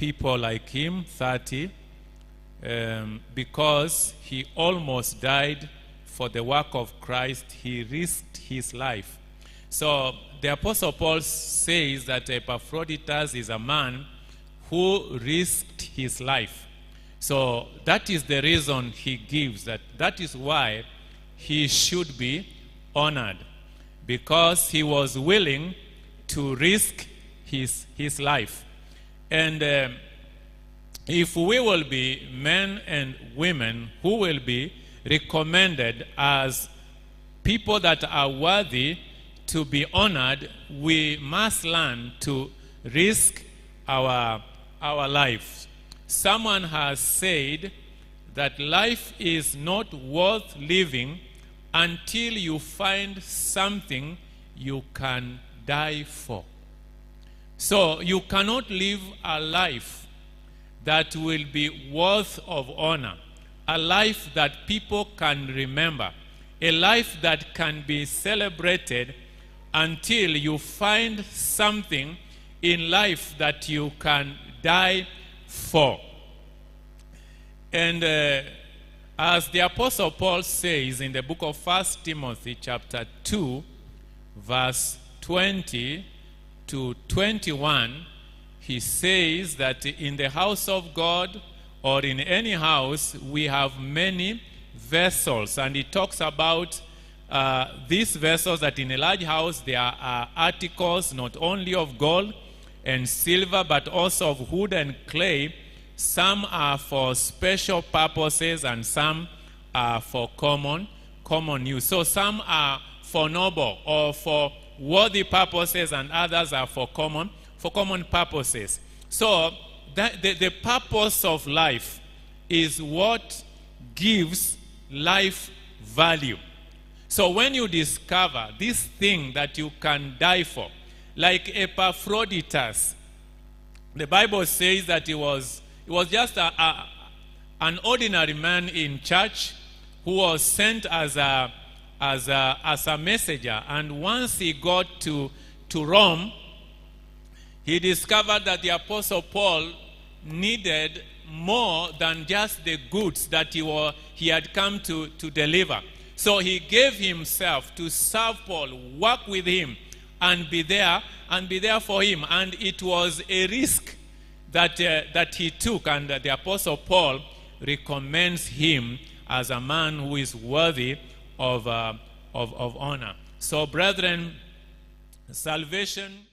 people like him, 30, because he almost died for the work of Christ. He risked his life. So the Apostle Paul says that Epaphroditus is a man who risked his life. So that is the reason he gives, that is why he should be honored, because he was willing to risk his life. And if we will be men and women who will be recommended as people that are worthy to be honored, we must learn to risk our lives. Someone has said that life is not worth living until you find something you can die for. So you cannot live a life that will be worth of honor, a life that people can remember, a life that can be celebrated until you find something in life that you can die for. And as the Apostle Paul says in the book of 1 Timothy chapter 2, verse 20 to 21, he says that in the house of God, or in any house, we have many vessels. And he talks about these vessels, that in a large house there are articles not only of gold and silver, but also of wood and clay. Some are for special purposes and some are for common use. So some are for noble or for worthy purposes, and others are for common purposes. So the purpose of life is what gives life value. So when you discover this thing that you can die for, like Epaphroditus, the Bible says that he was just an ordinary man in church who was sent as a messenger. And once he got to Rome, he discovered that the Apostle Paul needed more than just the goods that he had come to deliver. So he gave himself to serve Paul, work with him, and be there for him. And it was a risk that he took, and the Apostle Paul recommends him as a man who is worthy of honor. So, brethren, salvation